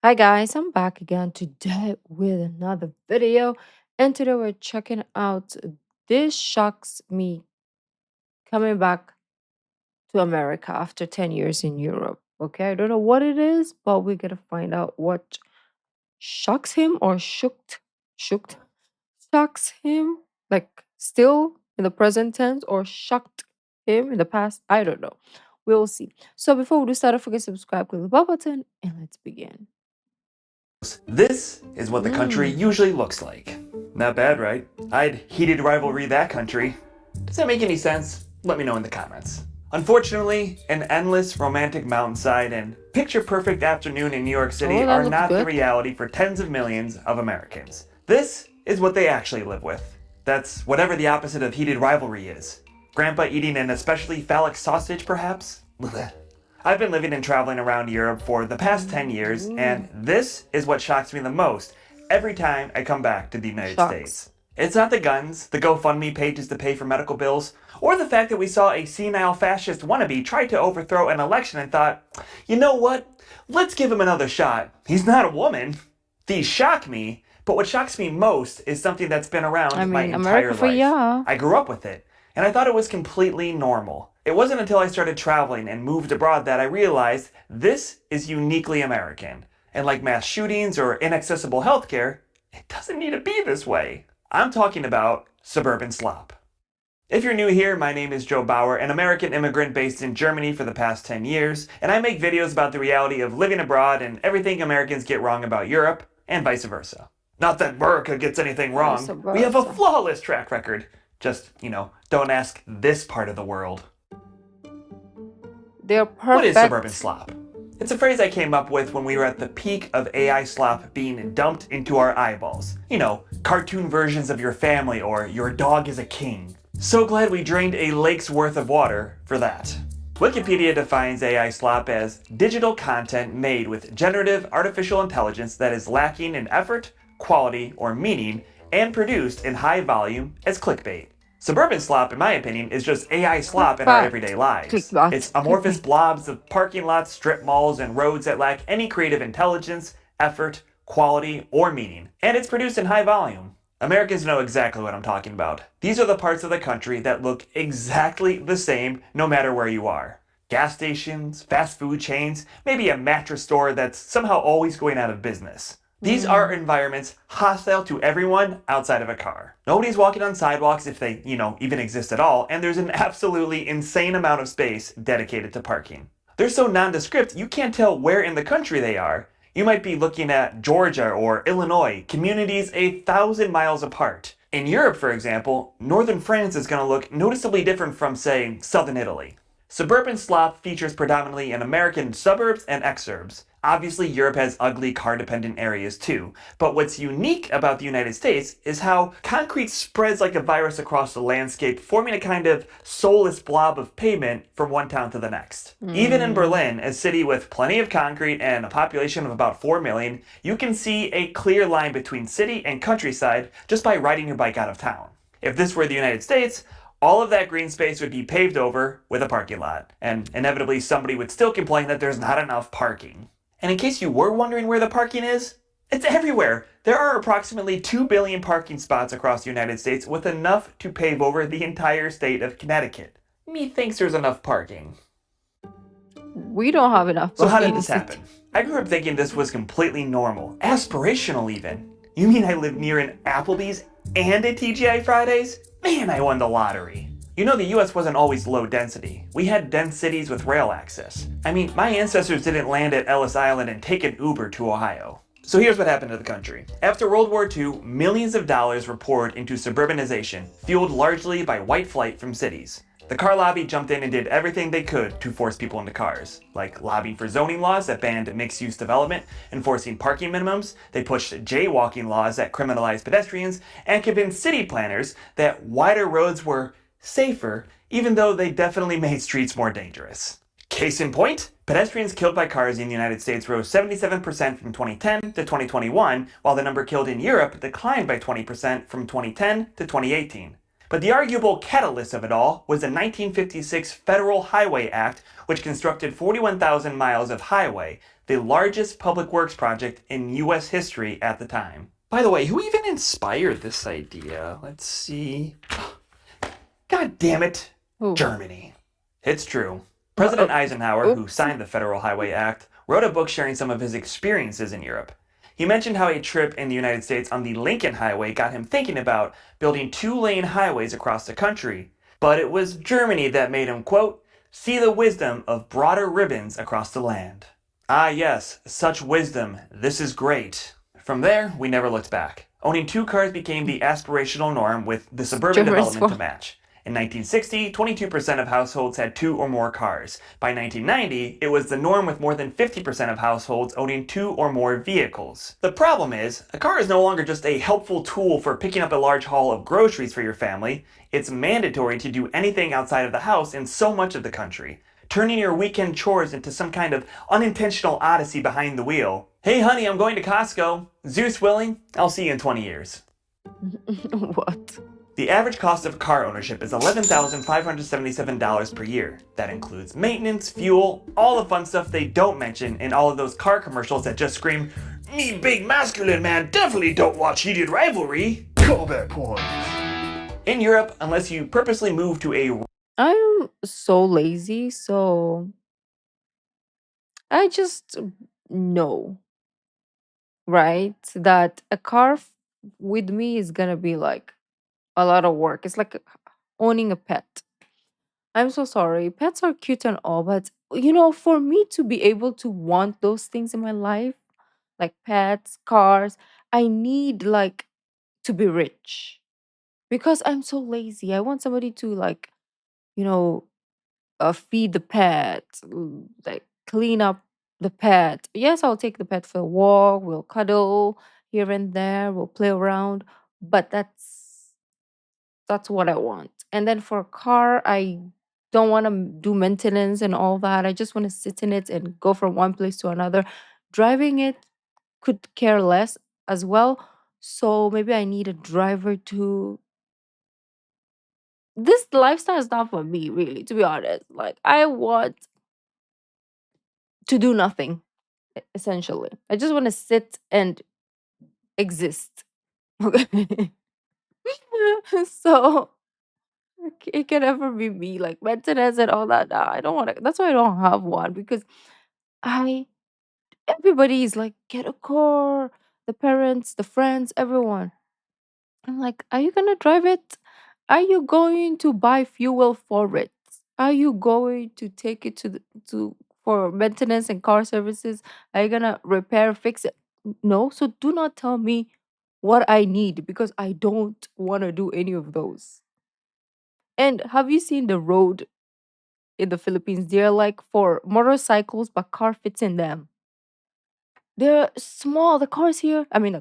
Hi guys, I'm back again today with another video, and today we're checking out this shocks me coming back to America after 10 years in Europe. Okay, I don't know what it is, but we're gonna find out what shocks him or shooked shocks him, like still in the present tense, or shocked him in the past. I don't know. We'll see. So before we do start, don't forget to subscribe, click the bell button, and let's begin. This is what the country Mm. usually looks like. Not bad, right? I'd heated rivalry that country. Does that make any sense? Let me know in the comments. Unfortunately, an endless romantic mountainside and picture-perfect afternoon in New York City Oh, that are looks not the good. reality for tens of millions of Americans. This is what they actually live with. That's whatever the opposite of heated rivalry is. Grandpa eating an especially phallic sausage, perhaps? Blech. I've been living and traveling around Europe for the past 10 years, and this is what shocks me the most every time I come back to the United Shocks. States. It's not the guns, the GoFundMe pages to pay for medical bills, or the fact that we saw a senile fascist wannabe try to overthrow an election and thought, you know what? Let's give him another shot. He's not a woman. These shock me, but what shocks me most is something that's been around my entire America for life. ya. I grew up with it, and I thought it was completely normal. It wasn't until I started traveling and moved abroad that I realized this is uniquely American. And like mass shootings or inaccessible healthcare, it doesn't need to be this way. I'm talking about suburban slop. If you're new here, my name is Joe Bauer, an American immigrant based in Germany for the past 10 years, and I make videos about the reality of living abroad and everything Americans get wrong about Europe, and vice versa. Not that America gets anything Vice wrong. We have a versa. flawless track record. Just, don't ask this part of the world. They're What is suburban perfect. slop? It's a phrase I came up with when we were at the peak of AI slop being dumped into our eyeballs. Cartoon versions of your family or your dog is a king. So glad we drained a lake's worth of water for that. Wikipedia defines AI slop as digital content made with generative artificial intelligence that is lacking in effort, quality, or meaning, and produced in high volume as clickbait. Suburban slop, in my opinion, is just AI slop in our everyday lives. It's amorphous Clickbait. blobs of parking lots, strip malls, and roads that lack any creative intelligence, effort, quality, or meaning. And it's produced in high volume. Americans know exactly what I'm talking about. These are the parts of the country that look exactly the same no matter where you are. Gas stations, fast food chains, maybe a mattress store that's somehow always going out of business. These are environments hostile to everyone outside of a car. Nobody's walking on sidewalks if they, even exist at all, and there's an absolutely insane amount of space dedicated to parking. They're so nondescript you can't tell where in the country they are. You might be looking at Georgia or Illinois, communities 1,000 miles apart. In Europe, for example, northern France is going to look noticeably different from, say, southern Italy. Suburban slop features predominantly in American suburbs and exurbs. Obviously, Europe has ugly car-dependent areas too, but what's unique about the United States is how concrete spreads like a virus across the landscape, forming a kind of soulless blob of pavement from one town to the next. Even in Berlin, a city with plenty of concrete and a population of about 4 million, you can see a clear line between city and countryside just by riding your bike out of town. If this were the United States, all of that green space would be paved over with a parking lot, and inevitably somebody would still complain that there's not enough parking. And in case you were wondering where the parking is, it's everywhere. There are approximately 2 billion parking spots across the United States, with enough to pave over the entire state of Connecticut. Methinks there's enough parking. We don't have enough So how parking did in the this city. happen? I grew up thinking this was completely normal, aspirational even. You mean I lived near an Applebee's and a TGI Fridays? Man, I won the lottery. The US wasn't always low density. We had dense cities with rail access. I mean, my ancestors didn't land at Ellis Island and take an Uber to Ohio. So here's what happened to the country. After World War II, millions of dollars were poured into suburbanization, fueled largely by white flight from cities. The car lobby jumped in and did everything they could to force people into cars, like lobbying for zoning laws that banned mixed-use development, enforcing parking minimums. They pushed jaywalking laws that criminalized pedestrians, and convinced city planners that wider roads were safer, even though they definitely made streets more dangerous. Case in point, pedestrians killed by cars in the United States rose 77% from 2010 to 2021, while the number killed in Europe declined by 20% from 2010 to 2018. But the arguable catalyst of it all was the 1956 Federal Highway Act, which constructed 41,000 miles of highway, the largest public works project in US history at the time. By the way, who even inspired this idea? Let's see. God damn it. Oh, Germany. It's true. uh, uh, President Eisenhower, who oops. signed the Federal Highway Act, wrote a book sharing some of his experiences in Europe. He mentioned how a trip in the United States on the Lincoln Highway got him thinking about building two-lane highways across the country. But it was Germany that made him, quote, see the wisdom of broader ribbons across the land. Ah, yes, such wisdom. This is great. From there, we never looked back. Owning two cars became the aspirational norm with the suburban Germans development for to match. In 1960, 22% of households had two or more cars. By 1990, it was the norm with more than 50% of households owning two or more vehicles. The problem is, a car is no longer just a helpful tool for picking up a large haul of groceries for your family. It's mandatory to do anything outside of the house in so much of the country, turning your weekend chores into some kind of unintentional odyssey behind the wheel. Hey honey, I'm going to Costco. Zeus willing, I'll see you in 20 years. what? The average cost of car ownership is $11,577 per year. That includes maintenance, fuel, all the fun stuff they don't mention in all of those car commercials that just scream, me big masculine man definitely don't watch Heated Rivalry. Callback points. In Europe, unless you purposely move to a I'm so lazy, so I just know, right? That a car with me is gonna be like a lot of work. It's like owning a pet. I'm so sorry. Pets are cute and all, but for me to be able to want those things in my life, like pets, cars, I need like to be rich because I'm so lazy. I want somebody to like, you know, feed the pet, like clean up the pet. Yes, I'll take the pet for a walk. We'll cuddle here and there. We'll play around, but that's what I want. And then for a car, I don't want to do maintenance and all that. I just want to sit in it and go from one place to another. Driving it could care less as well. So maybe I need a driver to. This lifestyle is not for me, really, to be honest. Like, I want to do nothing, essentially. I just want to sit and exist. Okay. So it can never be me, like maintenance and all that. Nah, I don't want to. That's why I don't have one because I everybody is like, get a car, the parents, the friends, everyone. I'm like, are you gonna drive it? Are you going to buy fuel for it? Are you going to take it to for maintenance and car services? Are you gonna repair, fix it? No. So do not tell me what I need because I don't want to do any of those. And have you seen the road in the Philippines? They're like for motorcycles, but car fits in them. They're small. The cars here, I mean,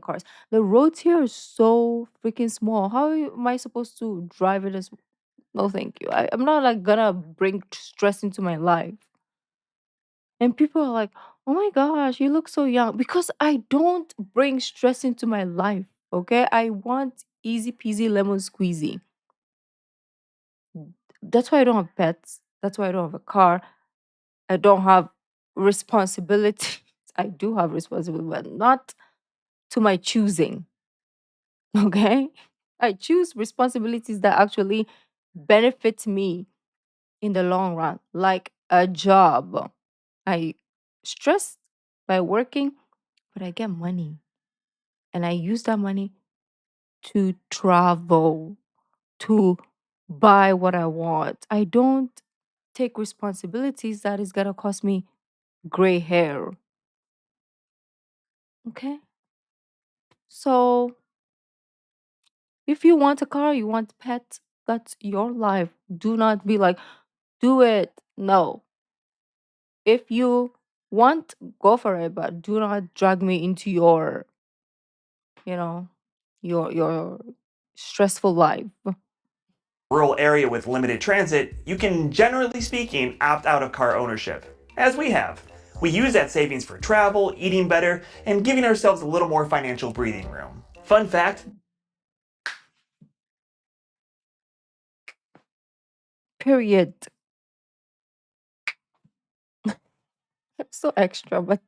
the roads here are so freaking small. How am I supposed to drive it as? No, thank you. I'm not like gonna bring stress into my life. And people are like, oh my gosh, you look so young. Because I don't bring stress into my life. Okay. I want easy peasy lemon squeezy. That's why I don't have pets. That's why I don't have a car. I don't have responsibility. I do have responsibility, but not to my choosing. Okay. I choose responsibilities that actually benefit me in the long run, like a job. I stress by working, but I get money and I use that money to travel, to buy what I want. I don't take responsibilities that is going to cost me gray hair. Okay. So if you want a car, you want pet, that's your life. Do not be like, do it. No. If you want, go for it, but do not drag me into you know, your stressful life. rural area with limited transit, you can, generally speaking, opt out of car ownership, as we have. We use that savings for travel, eating better, and giving ourselves a little more financial breathing room. Fun fact, Period. I'm so extra, but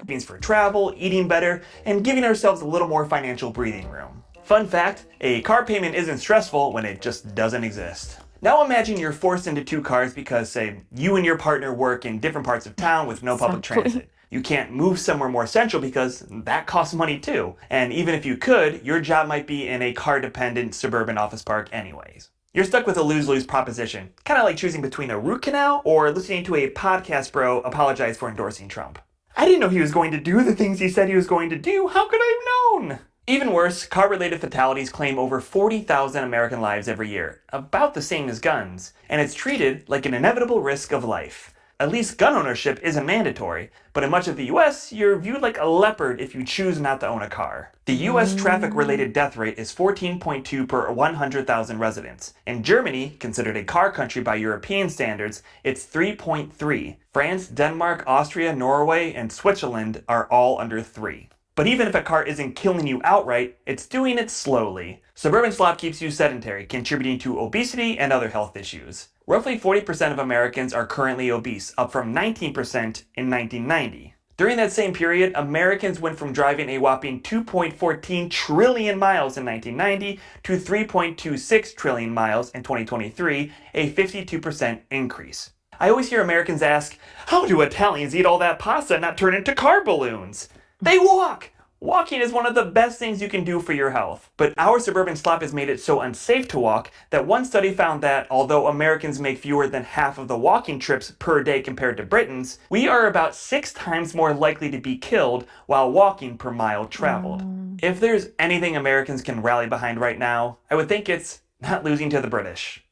Means for travel, eating better, and giving ourselves a little more financial breathing room. Fun fact, a car payment isn't stressful when it just doesn't exist. Now imagine you're forced into two cars because, say, you and your partner work in different parts of town with no public exactly. transit. You can't move somewhere more central because that costs money too. And even if you could, your job might be in a car-dependent suburban office park anyways. You're stuck with a lose-lose proposition, kind of like choosing between a root canal or listening to a podcast bro apologize for endorsing Trump. I didn't know he was going to do the things he said he was going to do. How could I have known? Even worse, car-related fatalities claim over 40,000 American lives every year, about the same as guns, and it's treated like an inevitable risk of life. At least gun ownership isn't mandatory, but in much of the US, you're viewed like a leopard if you choose not to own a car. The US traffic-related death rate is 14.2 per 100,000 residents. In Germany, considered a car country by European standards, it's 3.3. France, Denmark, Austria, Norway, and Switzerland are all under 3. But even if a car isn't killing you outright, it's doing it slowly. Suburban slop keeps you sedentary, contributing to obesity and other health issues. Roughly 40% of Americans are currently obese, up from 19% in 1990. During that same period, Americans went from driving a whopping 2.14 trillion miles in 1990 to 3.26 trillion miles in 2023, a 52% increase. I always hear Americans ask, how do Italians eat all that pasta and not turn into car balloons? They walk! Walking is one of the best things you can do for your health. But our suburban slop has made it so unsafe to walk that one study found that although Americans make fewer than half of the walking trips per day compared to Britons, we are about 6 times more likely to be killed while walking per mile traveled. If there's anything Americans can rally behind right now, I would think it's not losing to the British.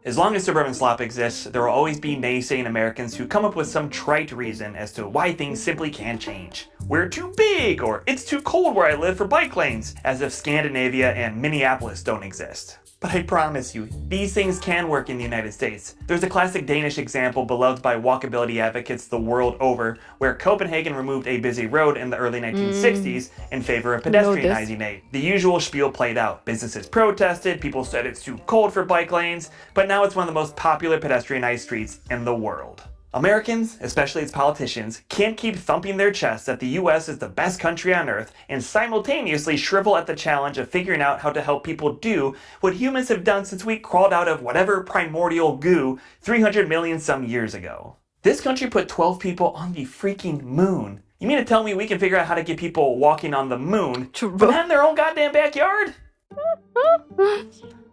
As long as suburban slop exists, there will always be naysaying Americans who come up with some trite reason as to why things simply can't change. We're too big, or it's too cold where I live for bike lanes, as if Scandinavia and Minneapolis don't exist. But I promise you, these things can work in the United States. There's a classic Danish example beloved by walkability advocates the world over, where Copenhagen removed a busy road in the early 1960s in favor of pedestrianizing it. The usual spiel played out. Businesses protested, people said it's too cold for bike lanes, but now it's one of the most popular pedestrianized streets in the world. Americans, especially its politicians, can't keep thumping their chests that the US is the best country on earth and simultaneously shrivel at the challenge of figuring out how to help people do what humans have done since we crawled out of whatever primordial goo 300 million some years ago. This country put 12 people on the freaking moon. You mean to tell me we can figure out how to get people walking on the moon, but not in their own goddamn backyard?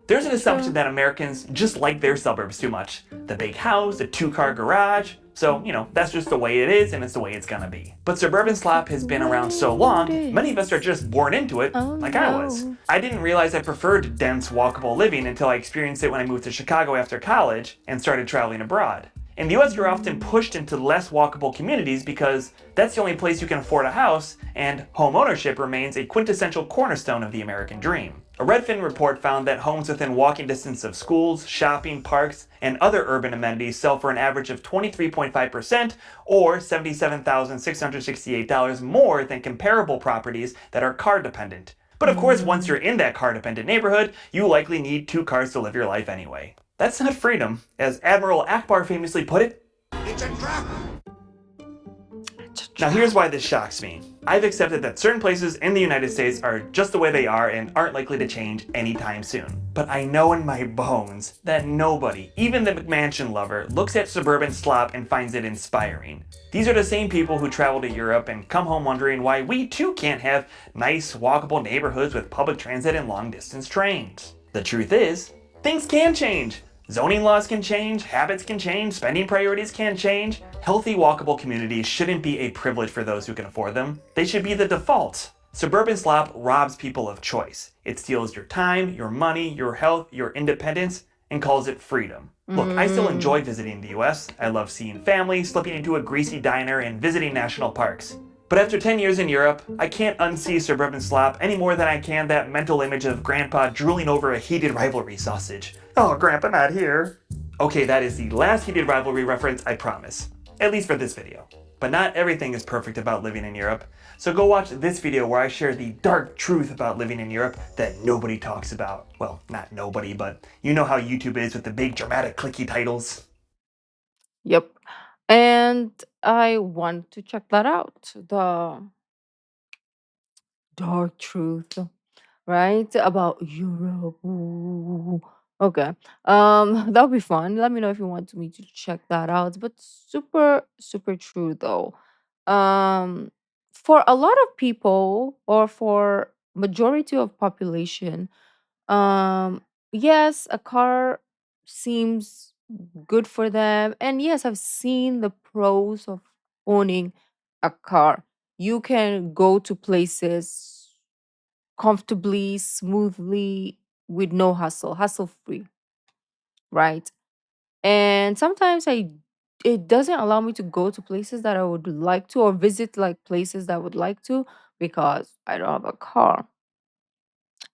There's an assumption that Americans just like their suburbs too much. The big house, the 2-car garage. So, that's just the way it is and it's the way it's gonna be. But suburban slop has been around so long, many of us are just born into it, like I was. I didn't realize I preferred dense, walkable living until I experienced it when I moved to Chicago after college and started traveling abroad. In the US, you're often pushed into less walkable communities because that's the only place you can afford a house, and home ownership remains a quintessential cornerstone of the American dream. A Redfin report found that homes within walking distance of schools, shopping, parks, and other urban amenities sell for an average of 23.5% or $77,668 more than comparable properties that are car dependent. But of course, once you're in that car dependent neighborhood, you likely need 2 cars to live your life anyway. That's not freedom. As Admiral Akbar famously put it, it's a trap. Now here's why this shocks me. I've accepted that certain places in the United States are just the way they are and aren't likely to change anytime soon. But I know in my bones that nobody, even the McMansion lover, looks at suburban slop and finds it inspiring. These are the same people who travel to Europe and come home wondering why we too can't have nice, walkable neighborhoods with public transit and long-distance trains. The truth is, things can change. Zoning laws can change, habits can change, spending priorities can change. Healthy, walkable communities shouldn't be a privilege for those who can afford them. They should be the default. Suburban slop robs people of choice. It steals your time, your money, your health, your independence, and calls it freedom. Look, I still enjoy visiting the US. I love seeing family, slipping into a greasy diner, and visiting national parks. But after 10 years in Europe, I can't unsee suburban slop any more than I can that mental image of Grandpa drooling over a heated rivalry sausage. Oh, Grandpa, not here. Okay, that is the last heated rivalry reference, I promise. at least for this video. But not everything is perfect about living in Europe, so go watch this video where I share the dark truth about living in Europe that nobody talks about. Well, not nobody, but you know how YouTube is with the big dramatic clicky titles. Yep. And I want to check that out. The dark truth, right? About Europe. Ooh. Okay. That'll be fun. Let me know if you want me to check that out. But super, super true though. Um, for a lot of people or for majority of population, um, yes, a car seems good for them. And yes, I've seen the pros of owning a car. You can go to places comfortably, smoothly, with no hassle free, right? And sometimes it doesn't allow me to go to places that I would like to or visit like places that I would like to because I don't have a car.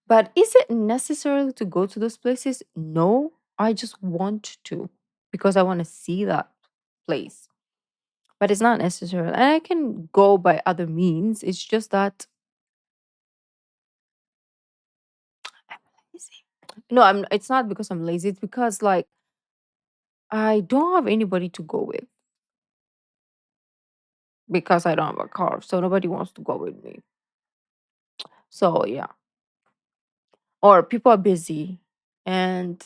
But is it necessary to go to those places? No, I just want to because I want to see that place. But it's not necessary. And I can go by other means. It's just that I'm lazy. No, it's not because I'm lazy. It's because like I don't have anybody to go with because I don't have a car. So nobody wants to go with me. So yeah. Or people are busy and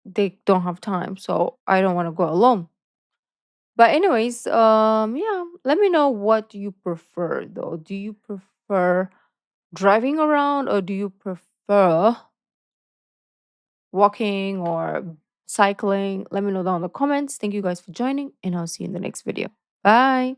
they don't have time. So I don't want to go alone. But anyways, yeah, let me know what you prefer though. Do you prefer driving around or do you prefer walking or cycling? Let me know down in the comments. Thank you guys for joining and I'll see you in the next video. Bye.